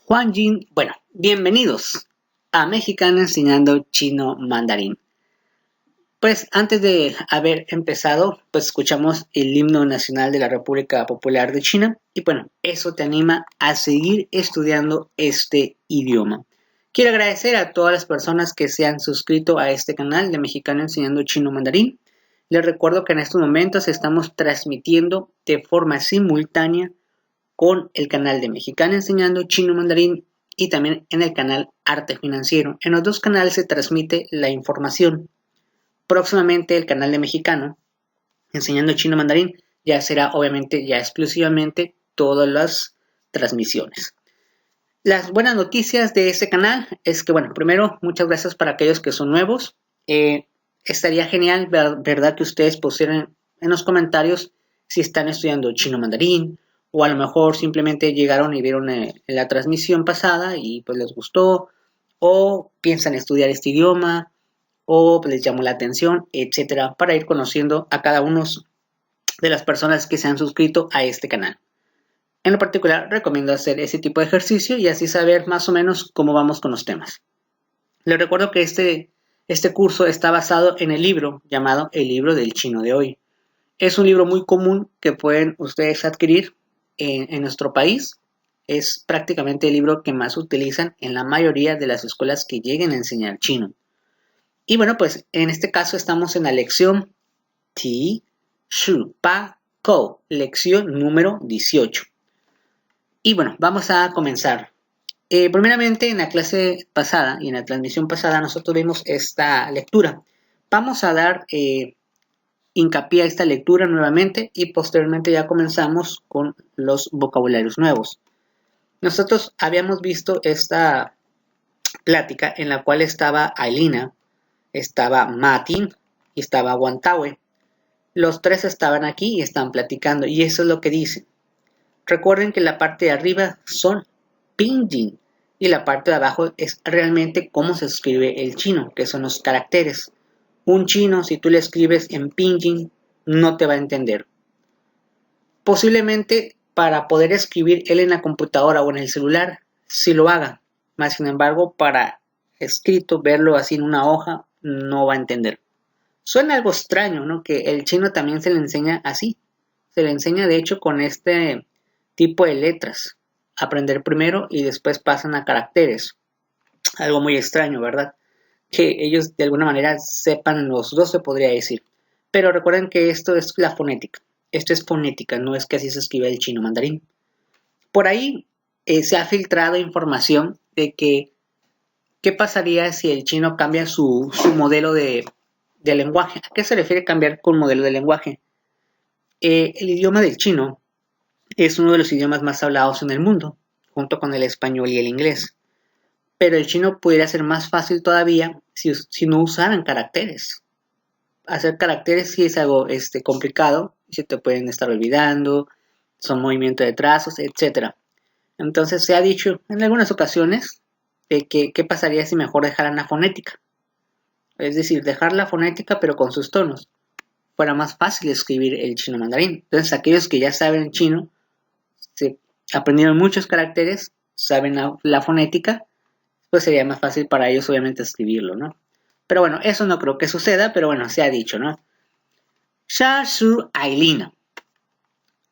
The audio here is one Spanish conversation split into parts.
Juan Jin, bueno, bienvenidos a Mexicano Enseñando Chino Mandarín. Pues antes de haber empezado, pues escuchamos el himno nacional de la República Popular de China y bueno, eso te anima a seguir estudiando este idioma. Quiero agradecer a todas las personas que se han suscrito a este canal de Mexicano Enseñando Chino Mandarín. Les recuerdo que en estos momentos estamos transmitiendo de forma simultánea con el canal de Mexicano Enseñando Chino Mandarín y también en el canal Arte Financiero. En los dos canales se transmite la información. Próximamente el canal de Mexicano Enseñando Chino Mandarín ya será obviamente ya exclusivamente todas las transmisiones. Las buenas noticias de este canal es que, bueno, primero, muchas gracias para aquellos que son nuevos. Estaría genial, verdad, que ustedes pusieran en los comentarios si están estudiando chino mandarín o a lo mejor simplemente llegaron y vieron la transmisión pasada y pues les gustó o piensan estudiar este idioma o les llamó la atención, etcétera, para ir conociendo a cada uno de las personas que se han suscrito a este canal. En lo particular, recomiendo hacer ese tipo de ejercicio y así saber más o menos cómo vamos con los temas. Les recuerdo que este curso está basado en el libro llamado El libro del chino de hoy. Es un libro muy común que pueden ustedes adquirir en nuestro país. Es prácticamente el libro que más utilizan en la mayoría de las escuelas que lleguen a enseñar chino. Y bueno, pues en este caso estamos en la lección Ti Shu Pa Kou, lección número 18. Y bueno, vamos a comenzar. Primeramente, en la clase pasada y en la transmisión pasada nosotros vimos esta lectura. Vamos a dar hincapié a esta lectura nuevamente y posteriormente ya comenzamos con los vocabularios nuevos. Nosotros habíamos visto esta plática en la cual estaba Ailina, estaba Matin y estaba Guantawe. Los tres estaban aquí y están platicando y eso es lo que dicen. Recuerden que la parte de arriba son pinyin y la parte de abajo es realmente cómo se escribe el chino, que son los caracteres. Un chino, si tú le escribes en pinyin, no te va a entender. Posiblemente para poder escribir él en la computadora o en el celular, sí lo haga. Más sin embargo, para escrito, verlo así en una hoja, no va a entender. Suena algo extraño, ¿no? Que el chino también se le enseña así. Se le enseña, de hecho, con este tipo de letras. Aprender primero y después pasan a caracteres. Algo muy extraño, ¿verdad? Que ellos de alguna manera sepan los dos, se podría decir. Pero recuerden que esto es la fonética. Esto es fonética, no es que así se escribe el chino mandarín. Por ahí se ha filtrado información de que qué pasaría si el chino cambia su modelo de lenguaje. ¿A qué se refiere cambiar con modelo de lenguaje? El idioma del chino es uno de los idiomas más hablados en el mundo, junto con el español y el inglés. Pero el chino pudiera ser más fácil todavía si no usaran caracteres. Hacer caracteres sí es algo complicado, se te pueden estar olvidando, son movimientos de trazos, etc. Entonces se ha dicho en algunas ocasiones de que qué pasaría si mejor dejaran la fonética. Es decir, dejar la fonética pero con sus tonos. Fuera más fácil escribir el chino mandarín. Entonces aquellos que ya saben chino, se aprendieron muchos caracteres, saben la fonética, pues sería más fácil para ellos obviamente escribirlo, ¿no? Pero bueno, eso no creo que suceda, pero bueno, se ha dicho, ¿no? Sha Su Ailina.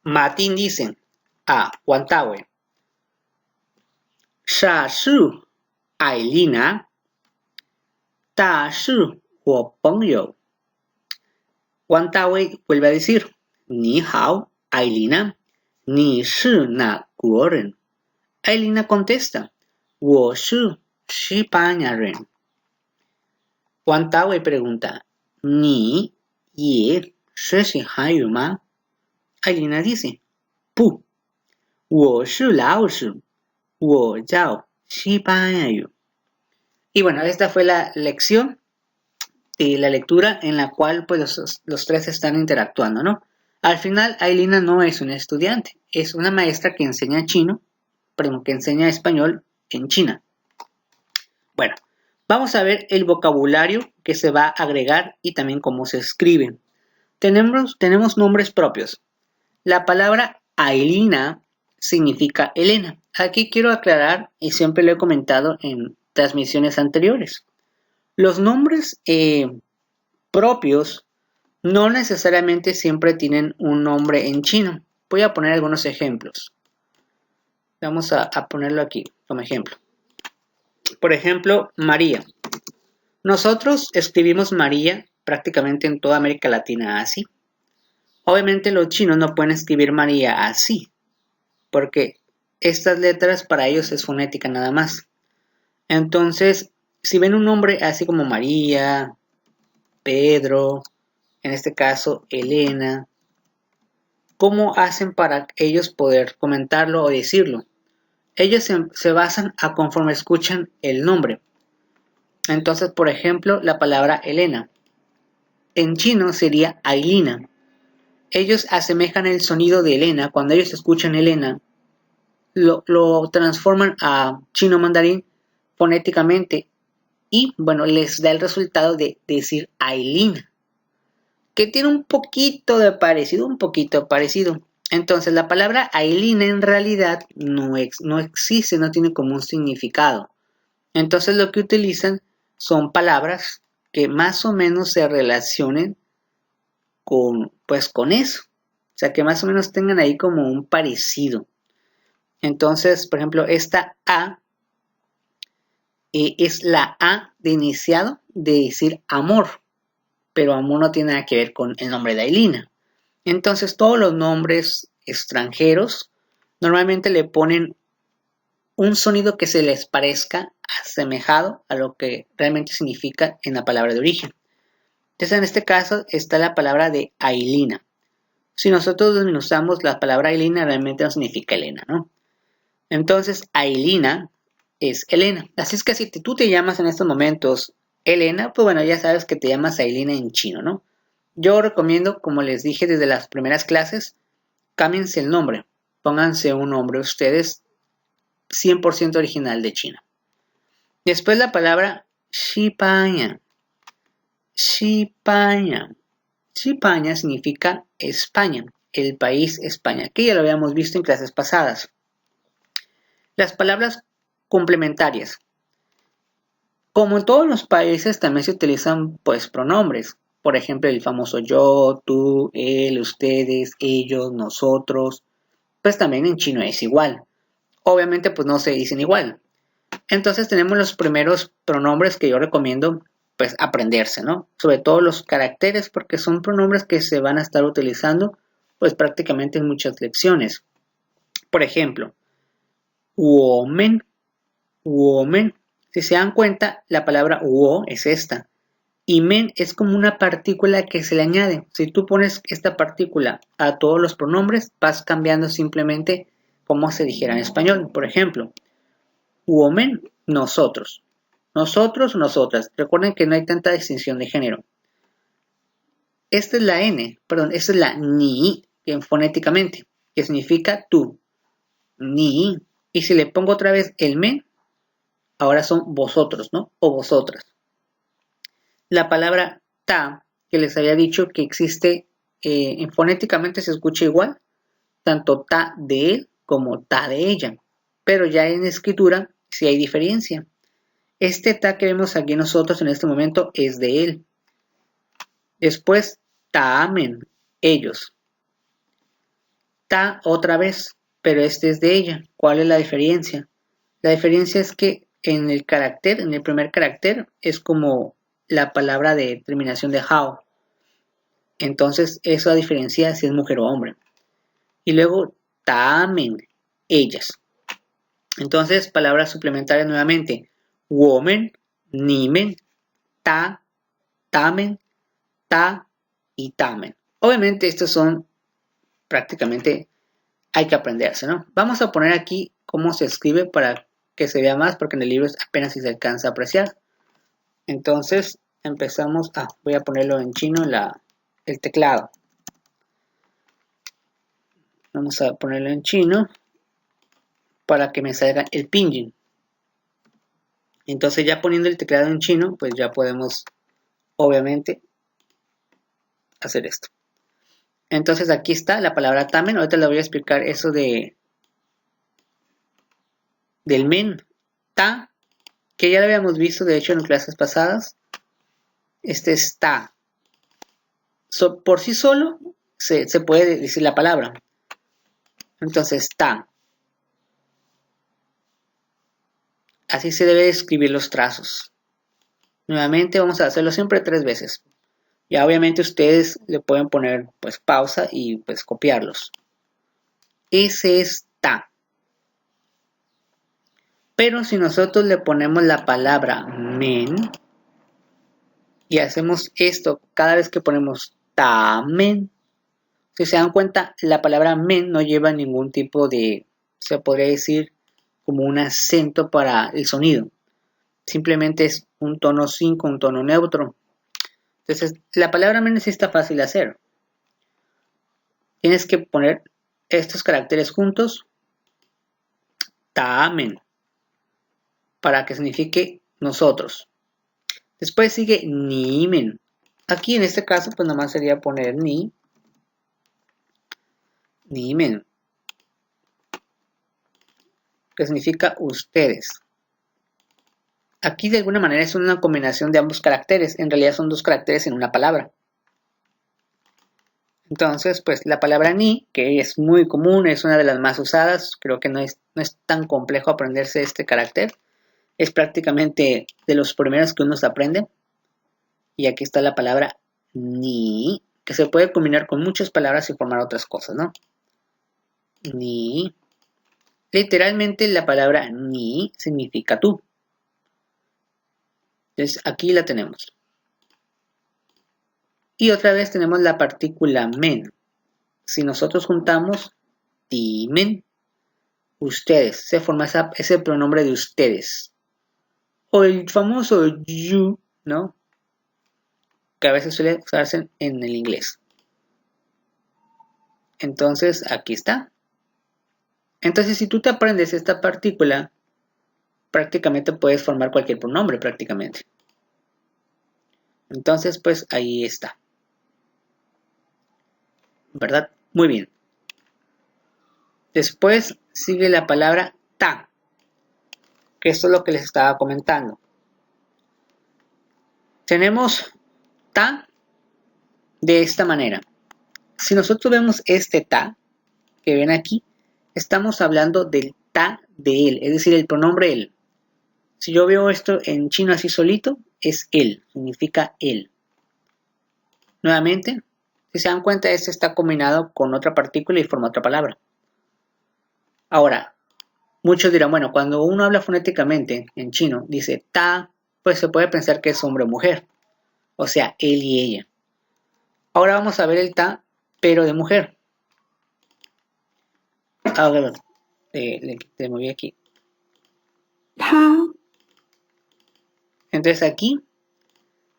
Martín dicen a Guantawe. Sha Su Ailina. Ta Shi Wo Pengyo. Guantawe vuelve a decir, Ni hao, Ailina. Ni shi na guo ren. Ailina contesta, Wo shi Xipanya ren. Guantawe pregunta, ¿Ni ye shi hanyu ma? Ailina dice, Pu, wo shi lao shi, wo zhao Xipanya yu. Y bueno, esta fue la lección de la lectura en la cual pues los tres están interactuando, ¿no? Al final, Ailina no es una estudiante, es una maestra que enseña chino, pero que enseña español en China. Bueno, vamos a ver el vocabulario que se va a agregar y también cómo se escriben. Tenemos nombres propios. La palabra Ailina significa Elena. aquí quiero aclarar, y siempre lo he comentado en transmisiones anteriores, los nombres propios no necesariamente siempre tienen un nombre en chino. Voy a poner algunos ejemplos. Vamos a ponerlo aquí como ejemplo. Por ejemplo, María. Nosotros escribimos María prácticamente en toda América Latina así. Obviamente los chinos no pueden escribir María así, porque estas letras para ellos es fonética nada más. Entonces, si ven un nombre así como María, Pedro, en este caso Elena, ¿cómo hacen para ellos poder comentarlo o decirlo? Ellos se basan a conforme escuchan el nombre. Entonces, por ejemplo, la palabra Elena. En chino sería Ailina. Ellos asemejan el sonido de Elena. Cuando ellos escuchan Elena, lo transforman a chino mandarín fonéticamente y, bueno, les da el resultado de decir Ailina, que tiene un poquito de parecido, un poquito parecido. Entonces, la palabra Ailina en realidad no existe, no tiene como un significado. Entonces, lo que utilizan son palabras que más o menos se relacionen pues, con eso. O sea, que más o menos tengan ahí como un parecido. Entonces, por ejemplo, esta A es la A de iniciado de decir amor, pero amor no tiene nada que ver con el nombre de Ailina. Entonces, todos los nombres extranjeros normalmente le ponen un sonido que se les parezca asemejado a lo que realmente significa en la palabra de origen. Entonces, en este caso está la palabra de Ailina. Si nosotros usamos la palabra Ailina, realmente no significa Elena, ¿no? Entonces, Ailina es Elena. Así es que si tú te llamas en estos momentos Elena, pues bueno, ya sabes que te llamas Ailina en chino, ¿no? Yo recomiendo, como les dije desde las primeras clases, cámbiense el nombre. Pónganse un nombre ustedes 100% original de China. Después la palabra Xipaña. Xipaña. Xipaña significa España, el país España, que ya lo habíamos visto en clases pasadas. Las palabras complementarias. Como en todos los países también se utilizan pues pronombres. Por ejemplo, el famoso yo, tú, él, ustedes, ellos, nosotros. Pues también en chino es igual. Obviamente pues no se dicen igual. Entonces tenemos los primeros pronombres que yo recomiendo pues aprenderse, ¿no? Sobre todo los caracteres porque son pronombres que se van a estar utilizando pues prácticamente en muchas lecciones. Por ejemplo, woman, woman. Si se dan cuenta, la palabra wo es esta. Y men es como una partícula que se le añade. Si tú pones esta partícula a todos los pronombres, vas cambiando simplemente como se dijera en español. Por ejemplo, woman, nosotros. Nosotros, nosotras. Recuerden que no hay tanta distinción de género. Esta es la N, perdón, esta es la ni, fonéticamente, que significa tú. Ni. Y si le pongo otra vez el men, ahora son vosotros, ¿no? O vosotras. La palabra ta, que les había dicho que existe, fonéticamente se escucha igual, tanto ta de él como ta de ella. Pero ya en escritura sí hay diferencia. Este ta que vemos aquí nosotros en este momento es de él. Después, taamen, ellos. Ta otra vez, pero este es de ella. ¿Cuál es la diferencia? La diferencia es que en el carácter, en el primer carácter, es como la palabra de terminación de hao. Entonces, eso diferencia si es mujer o hombre. Y luego, taamen, ellas. Entonces, palabras suplementarias nuevamente. Women, nimen, ta, tamen, ta y tamen. Obviamente, estos son prácticamente, hay que aprenderse, ¿no? Vamos a poner aquí cómo se escribe para que se vea más, porque en el libro apenas si se alcanza a apreciar. Entonces, empezamos. Voy a ponerlo en chino, el teclado. Vamos a ponerlo en chino para que me salga el pinyin. Entonces, ya poniendo el teclado en chino, pues ya podemos, obviamente, hacer esto. Entonces, aquí está la palabra tamen. Ahorita le voy a explicar eso de del men, ta, que ya lo habíamos visto de hecho en clases pasadas. Este es ta. Por sí solo se puede decir la palabra. Entonces ta. Así se debe escribir los trazos. Nuevamente vamos a hacerlo siempre 3 veces. Ya obviamente ustedes le pueden poner pues pausa y pues copiarlos. Ese es ta. Pero si nosotros le ponemos la palabra men y hacemos esto cada vez que ponemos tamen, si se dan cuenta, la palabra men no lleva ningún tipo de, se podría decir, como un acento para el sonido. Simplemente es un tono 5, un tono neutro. Entonces, la palabra men sí está fácil de hacer. Tienes que poner estos caracteres juntos, tamen, para que signifique nosotros. Después sigue nimen. Aquí en este caso, pues nomás sería poner nimen, que significa ustedes. Aquí de alguna manera es una combinación de ambos caracteres. En realidad son 2 caracteres en una palabra. Entonces, pues la palabra ni, que es muy común, es una de las más usadas. Creo que no es tan complejo aprenderse este carácter. Es prácticamente de los primeros que uno se aprende. Y aquí está la palabra ni, que se puede combinar con muchas palabras y formar otras cosas, ¿no? Ni. Literalmente la palabra ni significa tú. Entonces aquí la tenemos. Y otra vez tenemos la partícula men. Si nosotros juntamos timen, ustedes, se forma ese pronombre de ustedes. O el famoso you, ¿no? Que a veces suele usarse en el inglés. Entonces aquí está. Entonces si tú te aprendes esta partícula, prácticamente puedes formar cualquier pronombre prácticamente. Entonces pues ahí está. ¿Verdad? Muy bien. Después sigue la palabra ta, que esto es lo que les estaba comentando. Tenemos ta de esta manera. Si nosotros vemos este ta que ven aquí, estamos hablando del ta de él, es decir, el pronombre él. Si yo veo esto en chino así solito, es él, significa él. Nuevamente, si se dan cuenta, este está combinado con otra partícula y forma otra palabra. Ahora, muchos dirán, bueno, cuando uno habla fonéticamente en chino, dice ta, pues se puede pensar que es hombre o mujer. O sea, él y ella. Ahora vamos a ver el ta, pero de mujer. Ahora, le moví aquí. Entonces aquí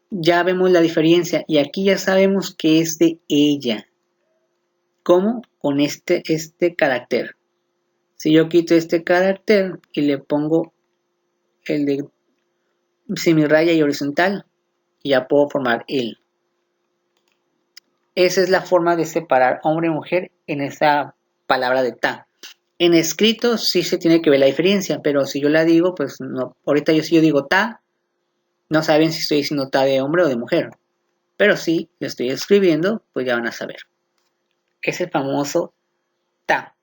ya vemos la diferencia y aquí ya sabemos que es de ella. ¿Cómo? Con este carácter. Si yo quito este carácter y le pongo el de semirraya y horizontal, ya puedo formar él. Esa es la forma de separar hombre y mujer en esa palabra de ta. En escrito sí se tiene que ver la diferencia, pero si yo la digo, pues no. Ahorita si yo digo ta, no saben si estoy diciendo ta de hombre o de mujer. Pero si lo estoy escribiendo, pues ya van a saber. Es el famoso ta.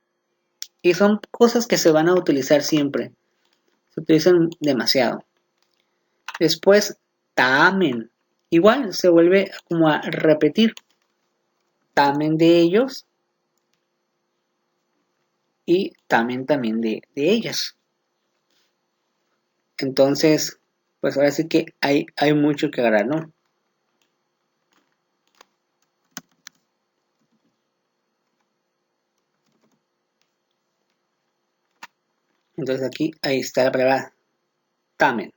Y son cosas que se van a utilizar siempre. Se utilizan demasiado. Después, tamen. Igual se vuelve como a repetir. Tamen de ellos. Y tamen también de ellas. Entonces, pues ahora sí que hay mucho que agarrar, ¿no? Entonces aquí, ahí está la palabra tamen.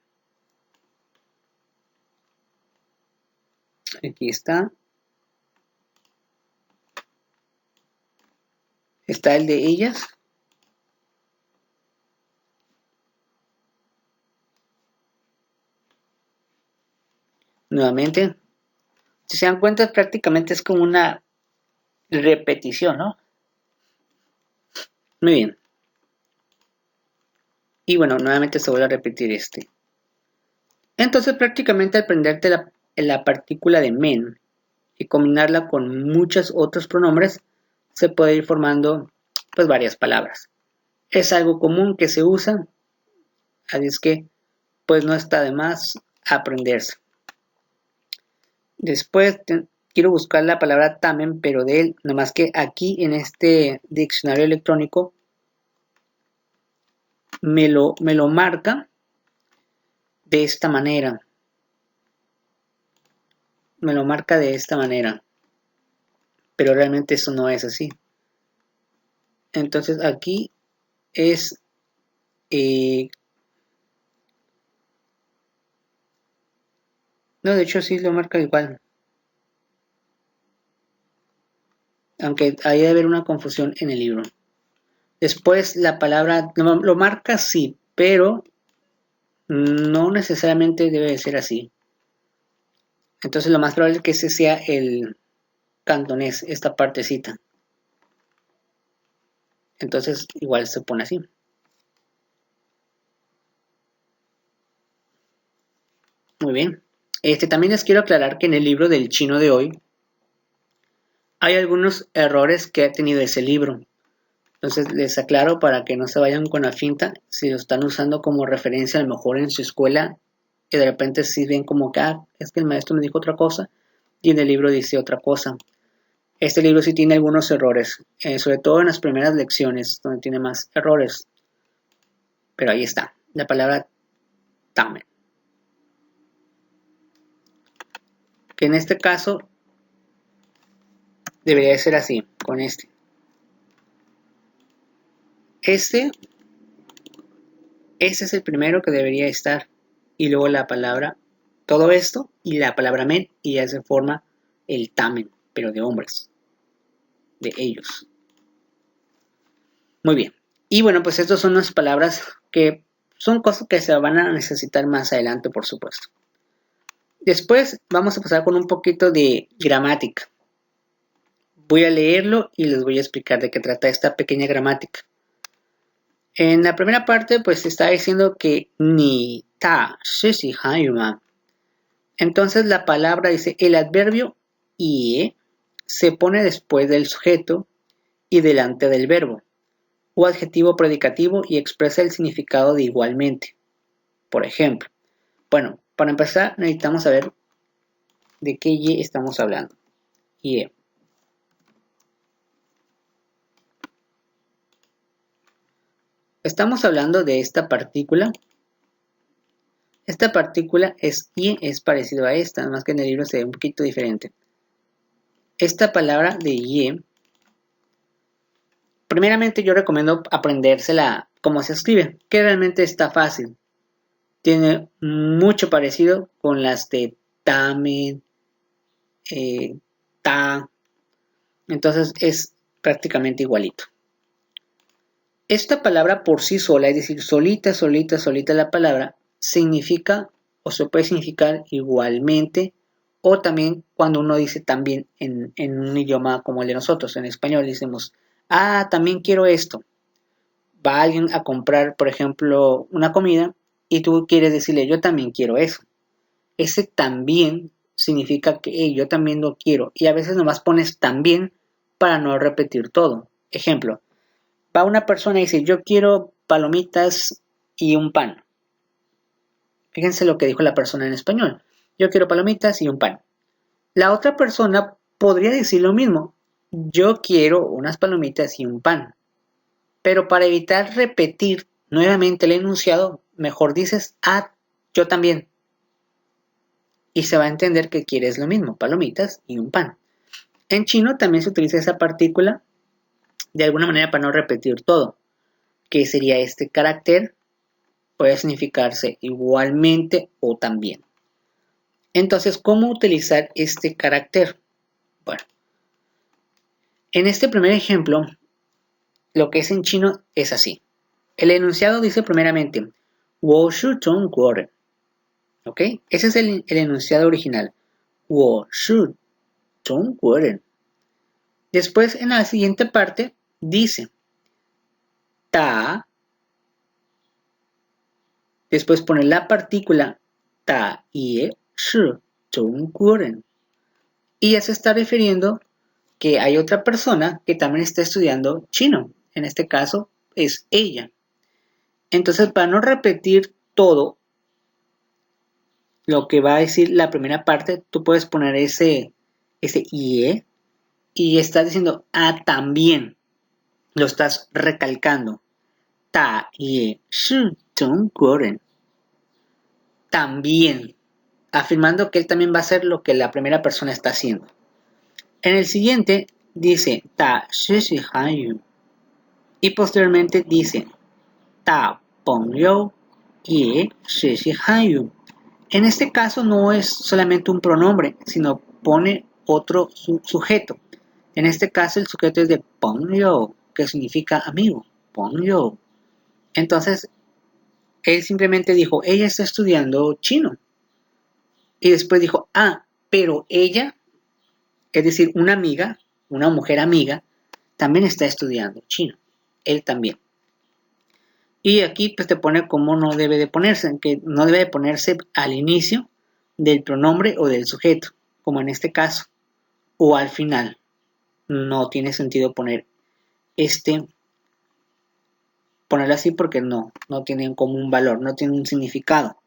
Aquí está. Está el de ellas. Nuevamente. Si se dan cuenta, prácticamente es como una repetición, ¿no? Muy bien. Y bueno, nuevamente se vuelve a repetir este. Entonces prácticamente al aprenderte la partícula de men y combinarla con muchos otros pronombres, se puede ir formando pues varias palabras. Es algo común que se usa, así es que pues no está de más aprenderse. Después quiero buscar la palabra tamen, pero de él, nomás que aquí en este diccionario electrónico me lo marca de esta manera. Me lo marca de esta manera, pero realmente eso no es así. Entonces aquí es no, de hecho sí lo marca igual, aunque hay de haber una confusión en el libro. Después la palabra lo marca sí, pero no necesariamente debe de ser así. Entonces lo más probable es que ese sea el cantonés, esta partecita. Entonces igual se pone así. Muy bien. También les quiero aclarar que en el libro del chino de hoy hay algunos errores que ha tenido ese libro. Entonces les aclaro para que no se vayan con la finta, si lo están usando como referencia a lo mejor en su escuela, y de repente si ven como que es que el maestro me dijo otra cosa y en el libro dice otra cosa. Este libro sí tiene algunos errores, sobre todo en las primeras lecciones, donde tiene más errores. Pero ahí está, la palabra tamen. Que en este caso debería ser así, con este. Este es el primero que debería estar. Y luego la palabra, todo esto, y la palabra men, y ya se forma el tamen, pero de hombres, de ellos. Muy bien. Y bueno, pues estas son las palabras que son cosas que se van a necesitar más adelante, por supuesto. Después vamos a pasar con un poquito de gramática. Voy a leerlo y les voy a explicar de qué trata esta pequeña gramática. En la primera parte, pues está diciendo que ni ta shi si hayuma. Entonces la palabra dice el adverbio ie se pone después del sujeto y delante del verbo o adjetivo predicativo y expresa el significado de igualmente. Por ejemplo, bueno, para empezar necesitamos saber de qué ie estamos hablando. Ie. Estamos hablando de esta partícula. Esta partícula es ie, es parecido a esta, nada más que en el libro se ve un poquito diferente. Esta palabra de ie, primeramente yo recomiendo aprendérsela cómo se escribe, que realmente está fácil. Tiene mucho parecido con las de tamen, ta, entonces es prácticamente igualito. Esta palabra por sí sola, es decir, solita, solita, solita la palabra, significa o se puede significar igualmente o también cuando uno dice también en un idioma como el de nosotros, en español, decimos, también quiero esto. Va alguien a comprar, por ejemplo, una comida y tú quieres decirle, yo también quiero eso. Ese también significa que yo también lo quiero y a veces nomás pones también para no repetir todo. Ejemplo, va una persona y dice, yo quiero palomitas y un pan. Fíjense lo que dijo la persona en español. Yo quiero palomitas y un pan. La otra persona podría decir lo mismo. Yo quiero unas palomitas y un pan. Pero para evitar repetir nuevamente el enunciado, mejor dices, yo también. Y se va a entender que quieres lo mismo, palomitas y un pan. En chino también se utiliza esa partícula de alguna manera para no repetir todo. ¿Qué sería este carácter? Puede significarse igualmente o también. Entonces, ¿cómo utilizar este carácter? Bueno, en este primer ejemplo, lo que es en chino es así. El enunciado dice primeramente, 我是中国人. ¿Ok? Ese es el enunciado original. 我是中国人. Después, en la siguiente parte, dice, ta después pone la partícula ta ye shi zhongguoren. Y ya se está refiriendo que hay otra persona que también está estudiando chino. En este caso es ella. Entonces, para no repetir todo lo que va a decir la primera parte, tú puedes poner ese ye y estás diciendo también. Lo estás recalcando. Ta ye shi zhongguoren. También, afirmando que él también va a hacer lo que la primera persona está haciendo. En el siguiente dice ta shi shi hanyu y posteriormente dice ta pongyou ye shi shi hanyu. En este caso no es solamente un pronombre, sino pone otro sujeto. En este caso el sujeto es de pongyou, que significa amigo, pongyou. Entonces él simplemente dijo, ella está estudiando chino. Y después dijo, pero ella, es decir, una amiga, una mujer amiga, también está estudiando chino. Él también. Y aquí pues te pone cómo no debe de ponerse, que no debe de ponerse al inicio del pronombre o del sujeto, como en este caso, o al final. No tiene sentido ponerlo así porque no tienen como un valor, no tiene un significado.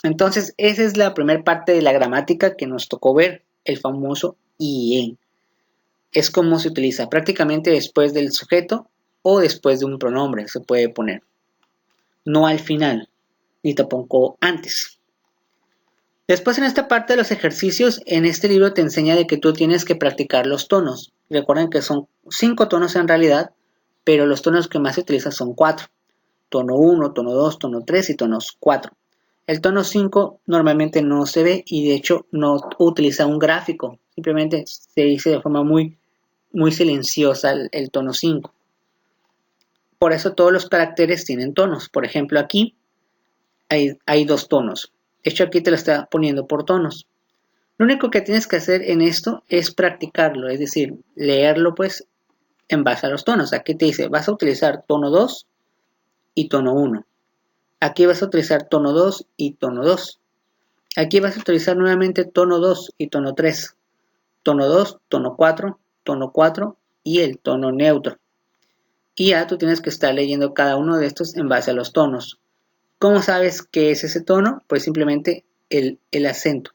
Entonces, esa es la primera parte de la gramática que nos tocó ver, el famoso ien. Es como se utiliza prácticamente después del sujeto o después de un pronombre, se puede poner. No al final, ni tampoco antes. Después en esta parte de los ejercicios, en este libro te enseña de que tú tienes que practicar los tonos. Recuerden que son 5 tonos en realidad, pero los tonos que más se utilizan son 4. Tono 1, tono 2, tono 3 y tonos 4. El tono 5 normalmente no se ve y de hecho no utiliza un gráfico. Simplemente se dice de forma muy silenciosa el tono 5. Por eso todos los caracteres tienen tonos. Por ejemplo, aquí hay 2 tonos. De hecho, aquí te lo está poniendo por tonos. Lo único que tienes que hacer en esto es practicarlo, es decir, leerlo pues en base a los tonos. Aquí te dice, vas a utilizar tono 2 y tono 1. Aquí vas a utilizar tono 2 y tono 2. Aquí vas a utilizar nuevamente tono 2 y tono 3. Tono 2, tono 4 y el tono neutro. Y ya tú tienes que estar leyendo cada uno de estos en base a los tonos. ¿Cómo sabes qué es ese tono? Pues simplemente el acento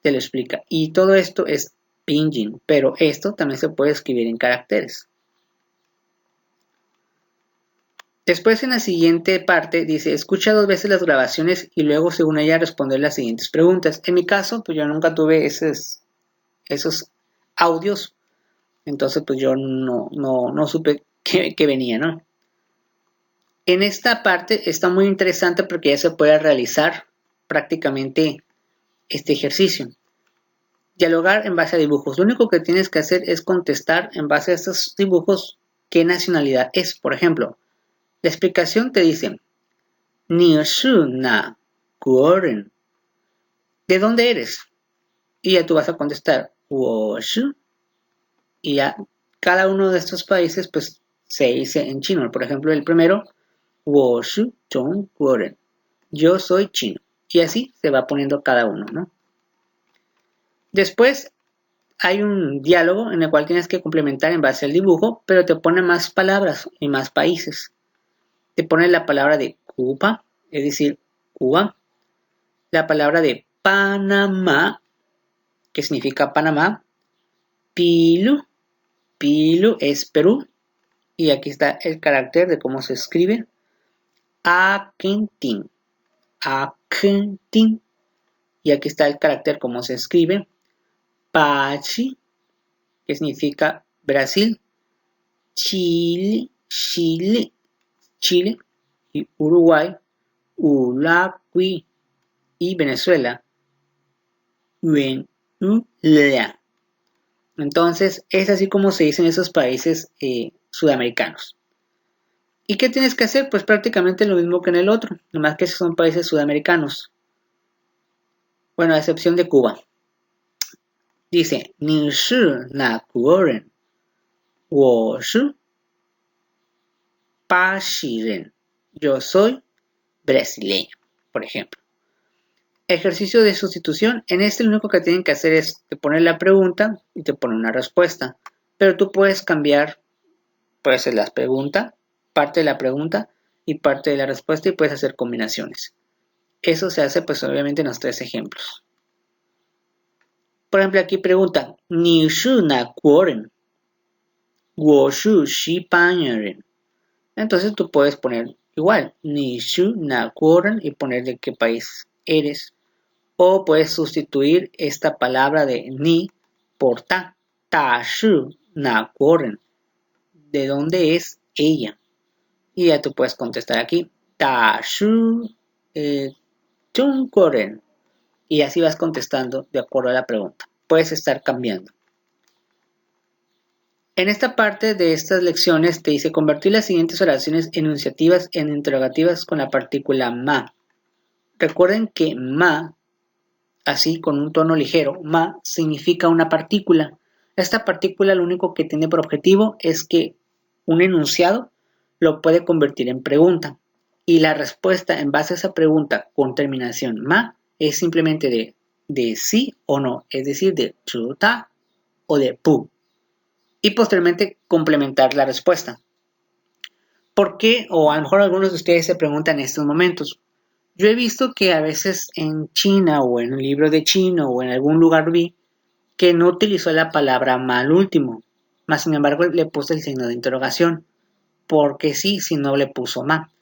te lo explica. Y todo esto es pinyin, pero esto también se puede escribir en caracteres. Después en la siguiente parte dice, escucha 2 veces las grabaciones y luego según ella responder las siguientes preguntas. En mi caso, pues yo nunca tuve esos audios, entonces pues yo no supe que venía, ¿no? En esta parte está muy interesante porque ya se puede realizar prácticamente este ejercicio. Dialogar en base a dibujos. Lo único que tienes que hacer es contestar en base a estos dibujos qué nacionalidad es. Por ejemplo, la explicación te dice, Ni shi na guoren. ¿De dónde eres? Y ya tú vas a contestar, Wo shi. Y ya cada uno de estos países pues se dice en chino. Por ejemplo, el primero, Wo shi zhong guoren. Yo soy chino. Y así se va poniendo cada uno, ¿no? Después hay un diálogo en el cual tienes que complementar en base al dibujo, pero te pone más palabras y más países. Te pone la palabra de Cuba, es decir, Cuba. La palabra de Panamá, que significa Panamá. Pilu, Pilu es Perú. Y aquí está el carácter de cómo se escribe. Argentina, Argentina. Y aquí está el carácter cómo se escribe. Pachi, que significa Brasil. Chile, Chile, Chile. Y Uruguay, Uruguay. Y Venezuela, Venezuela. Entonces, es así como se dice en esos países sudamericanos. ¿Y qué tienes que hacer? Pues prácticamente lo mismo que en el otro, nomás que esos son países sudamericanos. Bueno, a excepción de Cuba. Dice, Ni shi na guoren, wo shi pa shi ren. Yo soy brasileño, por ejemplo. Ejercicio de sustitución. En este lo único que tienen que hacer es te poner la pregunta y te pone una respuesta. Pero tú puedes cambiar, puedes hacer la pregunta, parte de la pregunta y parte de la respuesta y puedes hacer combinaciones. Eso se hace pues obviamente en los tres ejemplos. Por ejemplo, aquí pregunta, 你是哪国人? 我是西班牙人. Entonces tú puedes poner igual, 你是哪国人 y poner de qué país eres. O puedes sustituir esta palabra de ni por ta. 她是哪国人? ¿De dónde es ella? Y ya tú puedes contestar aquí, 她是中国人. Y así vas contestando de acuerdo a la pregunta. Puedes estar cambiando. En esta parte de estas lecciones te dice convertir las siguientes oraciones enunciativas en interrogativas con la partícula ma. Recuerden que ma, así con un tono ligero, ma significa una partícula. Esta partícula lo único que tiene por objetivo es que un enunciado lo puede convertir en pregunta. Y la respuesta en base a esa pregunta con terminación ma es simplemente de sí o no, es decir, de ta o de pu. Y posteriormente complementar la respuesta. ¿Por qué? O a lo mejor algunos de ustedes se preguntan en estos momentos. Yo he visto que a veces en China o en un libro de chino o en algún lugar vi que no utilizó la palabra ma al último. Más sin embargo le puse el signo de interrogación. Porque sí, si no le puso ma.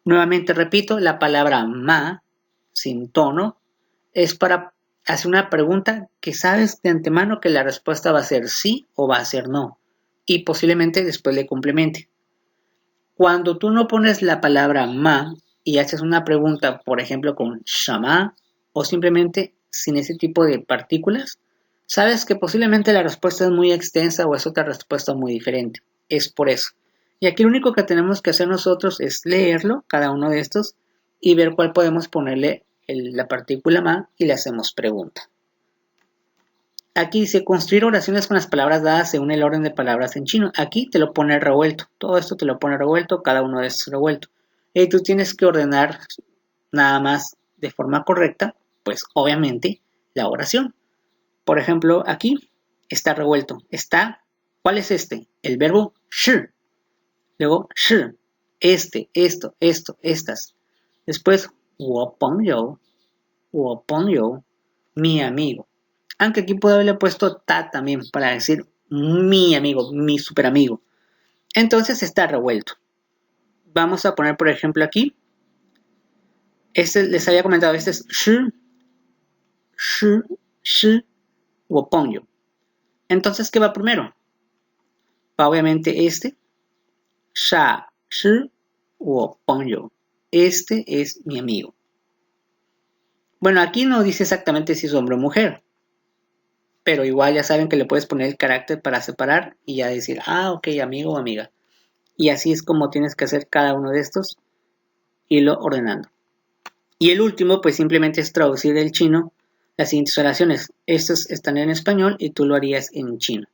Nuevamente repito, la palabra ma, sin tono, es para hacer una pregunta que sabes de antemano que la respuesta va a ser sí o va a ser no. Y posiblemente después le complemente. Cuando tú no pones la palabra ma y haces una pregunta, por ejemplo, con shama o simplemente sin ese tipo de partículas, sabes que posiblemente la respuesta es muy extensa o es otra respuesta muy diferente. Es por eso. Y aquí lo único que tenemos que hacer nosotros es leerlo, cada uno de estos, y ver cuál podemos ponerle la partícula ma y le hacemos pregunta. Aquí dice construir oraciones con las palabras dadas según el orden de palabras en chino. Aquí te lo pone revuelto. Todo esto te lo pone revuelto, cada uno de estos revuelto. Y tú tienes que ordenar nada más de forma correcta, pues obviamente, la oración. Por ejemplo, aquí está revuelto. ¿Cuál es este? El verbo shi. Luego shi. Esto, estas. Después, 我朋友, mi amigo. Aunque aquí puedo haberle puesto ta también para decir mi amigo, mi super amigo. Entonces está revuelto. Vamos a poner, por ejemplo, aquí. Les había comentado, este es shi, 我朋友. Entonces, ¿qué va primero? Va obviamente este. Sha, shi, 我朋友. Este es mi amigo. Bueno, aquí no dice exactamente si es hombre o mujer. Pero igual ya saben que le puedes poner el carácter para separar y ya decir, ok, amigo o amiga. Y así es como tienes que hacer cada uno de estos, irlo ordenando. Y el último, pues simplemente es traducir del chino las siguientes oraciones. Estos están en español y tú lo harías en chino.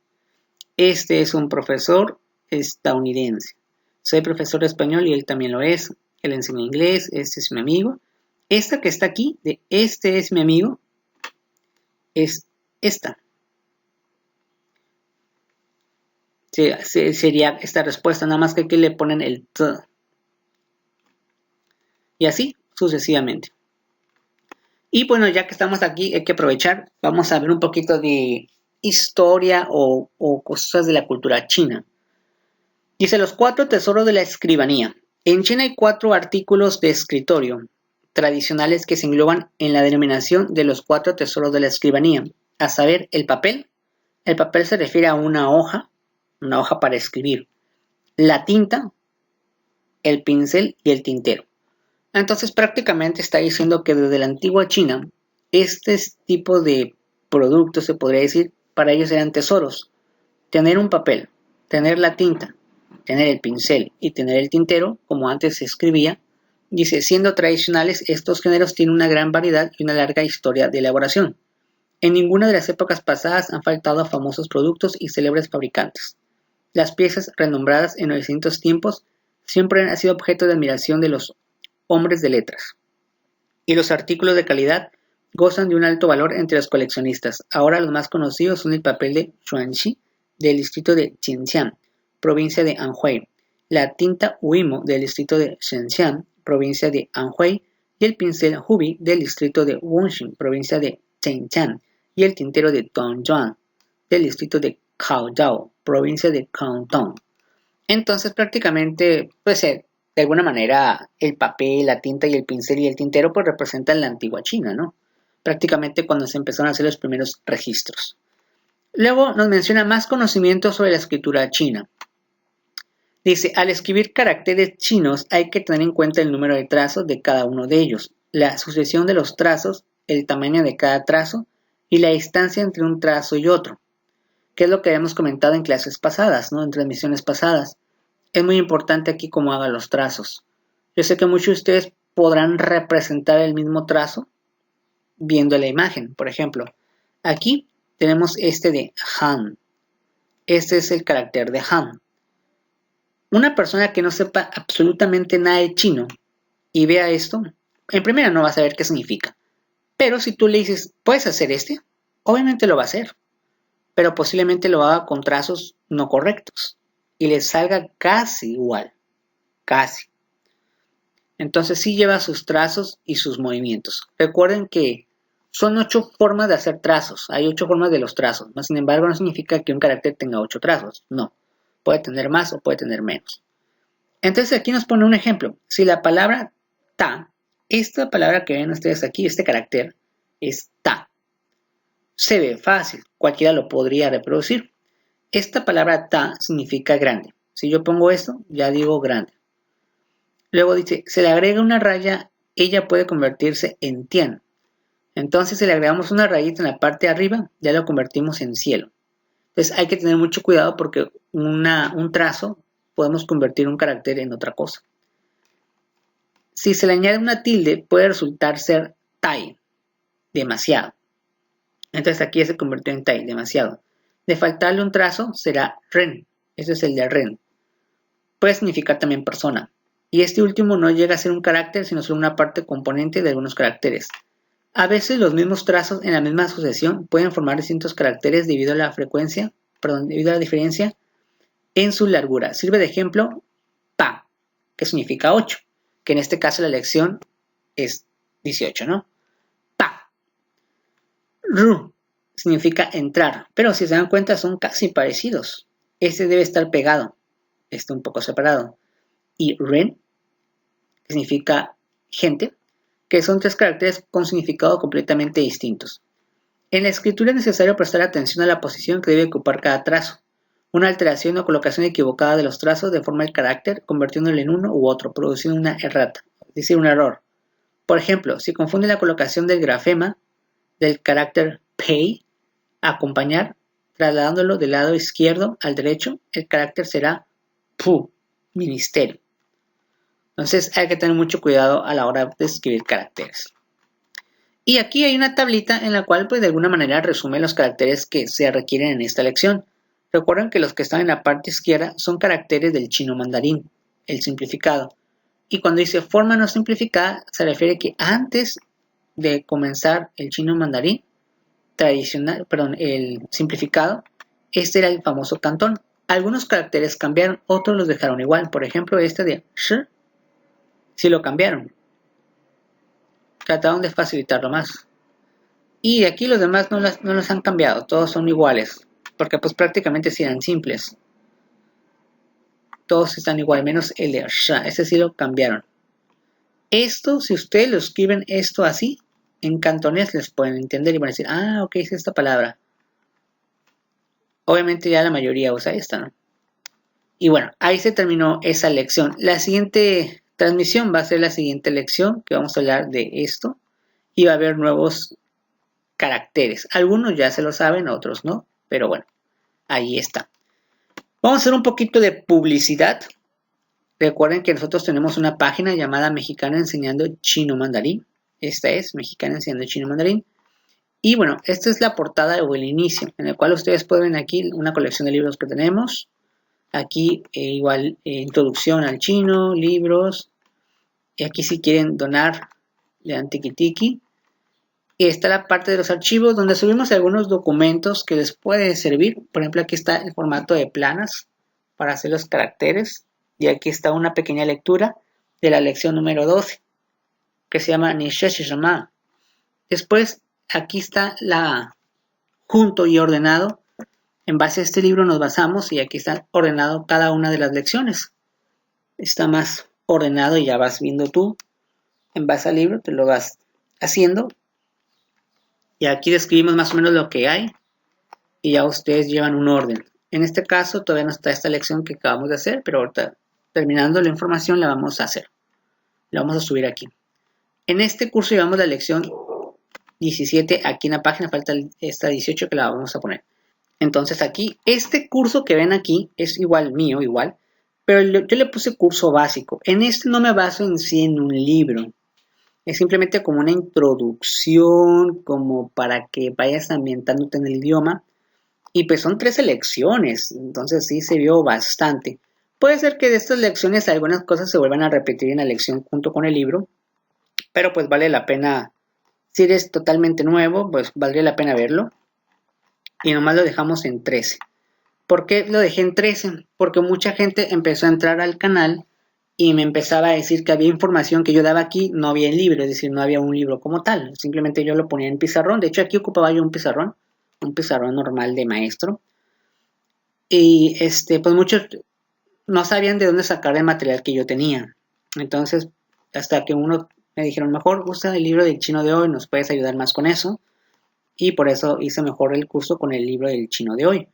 Este es un profesor estadounidense. Soy profesor de español y él también lo es. Él enseña inglés, este es mi amigo. Esta que está aquí, de este es mi amigo, es esta. Sería esta respuesta, nada más que aquí le ponen el t. Y así sucesivamente. Y bueno, ya que estamos aquí, hay que aprovechar, vamos a ver un poquito de historia o cosas de la cultura china. Dice los 4 tesoros de la escribanía. En China hay 4 artículos de escritorio tradicionales que se engloban en la denominación de los 4 tesoros de la escribanía, a saber, el papel. El papel se refiere a una hoja para escribir, la tinta, el pincel y el tintero. Entonces prácticamente está diciendo que desde la antigua China, este tipo de productos, se podría decir, para ellos eran tesoros. Tener un papel, tener la tinta, tener el pincel y tener el tintero, como antes se escribía, dice, siendo tradicionales, estos géneros tienen una gran variedad y una larga historia de elaboración. En ninguna de las épocas pasadas han faltado famosos productos y célebres fabricantes. Las piezas renombradas en los distintos tiempos siempre han sido objeto de admiración de los hombres de letras. Y los artículos de calidad gozan de un alto valor entre los coleccionistas. Ahora los más conocidos son el papel de Xuanxi del distrito de Xinjiang, provincia de Anhui, la tinta Uimo del distrito de Shenzhen, provincia de Anhui, y el pincel Hubi del distrito de Wuxing, provincia de Zhejiang, y el tintero de Dongzhuang del distrito de Caodao, provincia de Guangdong. Entonces prácticamente, pues de alguna manera el papel, la tinta y el pincel y el tintero pues representan la antigua China, ¿no? Prácticamente cuando se empezaron a hacer los primeros registros. Luego nos menciona más conocimientos sobre la escritura china. Dice, al escribir caracteres chinos hay que tener en cuenta el número de trazos de cada uno de ellos, la sucesión de los trazos, el tamaño de cada trazo y la distancia entre un trazo y otro, que es lo que habíamos comentado en clases pasadas, ¿no? En transmisiones pasadas. Es muy importante aquí cómo haga los trazos. Yo sé que muchos de ustedes podrán representar el mismo trazo viendo la imagen. Por ejemplo, aquí tenemos este de Han. Este es el carácter de Han. Una persona que no sepa absolutamente nada de chino y vea esto, en primera no va a saber qué significa. Pero si tú le dices, ¿puedes hacer este? Obviamente lo va a hacer. Pero posiblemente lo haga con trazos no correctos y le salga casi igual. Casi. Entonces sí lleva sus trazos y sus movimientos. Recuerden que son 8 formas de hacer trazos. Hay 8 formas de los trazos. Sin embargo, no significa que un carácter tenga 8 trazos. No. Puede tener más o puede tener menos. Entonces aquí nos pone un ejemplo. Si la palabra ta, esta palabra que ven ustedes aquí, este carácter, es ta. Se ve fácil. Cualquiera lo podría reproducir. Esta palabra ta significa grande. Si yo pongo esto, ya digo grande. Luego dice, se le agrega una raya, ella puede convertirse en tian. Entonces, si le agregamos una rayita en la parte de arriba, ya lo convertimos en cielo. Entonces, hay que tener mucho cuidado porque un trazo podemos convertir un carácter en otra cosa. Si se le añade una tilde, puede resultar ser tai, demasiado. Entonces, aquí se convirtió en tai, demasiado. De faltarle un trazo, será ren. Ese es el de ren. Puede significar también persona. Y este último no llega a ser un carácter, sino solo una parte componente de algunos caracteres. A veces los mismos trazos en la misma sucesión pueden formar distintos caracteres debido a la diferencia en su largura. Sirve de ejemplo pa, que significa 8, que en este caso la lección es 18, ¿no? Pa. Ru significa entrar, pero si se dan cuenta son casi parecidos. Este debe estar pegado, este un poco separado. Y ren, que significa gente, que son 3 caracteres con significado completamente distintos. En la escritura es necesario prestar atención a la posición que debe ocupar cada trazo. Una alteración o colocación equivocada de los trazos deforma el carácter, convirtiéndolo en uno u otro, produciendo una errata, es decir, un error. Por ejemplo, si confunde la colocación del grafema del carácter pei, acompañar, trasladándolo del lado izquierdo al derecho, el carácter será pu, ministerio. Entonces hay que tener mucho cuidado a la hora de escribir caracteres. Y aquí hay una tablita en la cual pues de alguna manera resume los caracteres que se requieren en esta lección. Recuerden que los que están en la parte izquierda son caracteres del chino mandarín, el simplificado. Y cuando dice forma no simplificada se refiere que antes de comenzar el chino mandarín tradicional, el simplificado, este era el famoso cantón. Algunos caracteres cambiaron, otros los dejaron igual. Por ejemplo, este de sh, sí lo cambiaron. Trataron de facilitarlo más. Y aquí los demás no los han cambiado, todos son iguales, porque pues prácticamente sí eran simples. Todos están igual, menos el de sha, ese sí lo cambiaron. Esto, si ustedes lo escriben esto así, en cantonés les pueden entender y van a decir, ah, ok, es esta palabra. Obviamente ya la mayoría usa esta, ¿no? Y bueno, ahí se terminó esa lección. La siguiente transmisión va a ser la siguiente lección, que vamos a hablar de esto. Y va a haber nuevos caracteres. Algunos ya se lo saben, otros no. Pero bueno, ahí está. Vamos a hacer un poquito de publicidad. Recuerden que nosotros tenemos una página llamada Mexicana Enseñando Chino Mandarín. Esta es Mexicana Enseñando Chino Mandarín. Y bueno, esta es la portada o el inicio, en el cual ustedes pueden ver aquí una colección de libros que tenemos. Aquí igual introducción al chino, libros. Y aquí si quieren donar, le dan tiki. Y está la parte de los archivos donde subimos algunos documentos que les puede servir. Por ejemplo, aquí está el formato de planas para hacer los caracteres. Y aquí está una pequeña lectura de la lección número 12, que se llama Nisheshishama. Después, aquí está junto y ordenado. En base a este libro nos basamos y aquí está ordenado cada una de las lecciones. Está más ordenado y ya vas viendo tú. En base al libro te lo vas haciendo. Y aquí describimos más o menos lo que hay. Y ya ustedes llevan un orden. En este caso todavía no está esta lección que acabamos de hacer, pero ahorita terminando la información la vamos a hacer. La vamos a subir aquí. En este curso llevamos la lección 17 aquí en la página, falta esta 18 que la vamos a poner. Entonces aquí, este curso que ven aquí es igual mío, pero yo le puse curso básico. En este no me baso en sí en un libro. Es simplemente como una introducción, como para que vayas ambientándote en el idioma. Y pues son 13 lecciones, entonces sí se vio bastante. Puede ser que de estas lecciones algunas cosas se vuelvan a repetir en la lección junto con el libro, pero pues vale la pena, si eres totalmente nuevo, pues valdría la pena verlo. Y nomás lo dejamos en 13. ¿Por qué lo dejé en 13? Porque mucha gente empezó a entrar al canal y me empezaba a decir que había información que yo daba aquí, no había el libro, es decir, no había un libro como tal. Simplemente yo lo ponía en pizarrón. De hecho, aquí ocupaba yo un pizarrón normal de maestro. Y pues muchos no sabían de dónde sacar el material que yo tenía. Entonces, hasta que uno me dijeron, mejor usa el libro del chino de hoy, nos puedes ayudar más con eso. Y por eso hice mejor el curso con el libro del chino de hoy,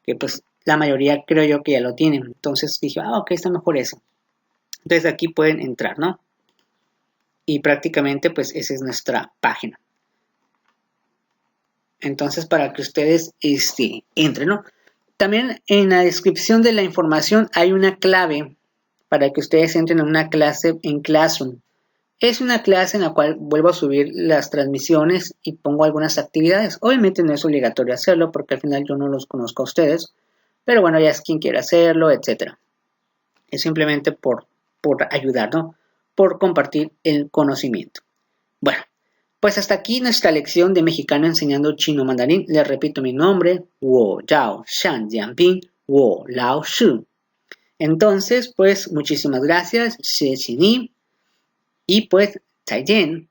que pues la mayoría creo yo que ya lo tienen. Entonces dije, ok, está mejor eso. Entonces aquí pueden entrar, ¿no? Y prácticamente pues esa es nuestra página. Entonces para que ustedes entren, ¿no? También en la descripción de la información hay una clave para que ustedes entren a una clase en Classroom. Es una clase en la cual vuelvo a subir las transmisiones y pongo algunas actividades. Obviamente no es obligatorio hacerlo porque al final yo no los conozco a ustedes, pero bueno, ya es quien quiera hacerlo, etc. Es simplemente por ayudar, ¿no? Por compartir el conocimiento. Bueno, pues hasta aquí nuestra lección de mexicano enseñando chino mandarín. Les repito mi nombre, Wo Zhao Shan Jianping, Wo Lao Shu. Entonces, pues muchísimas gracias, Xie Xi Ni, y pues, 再见.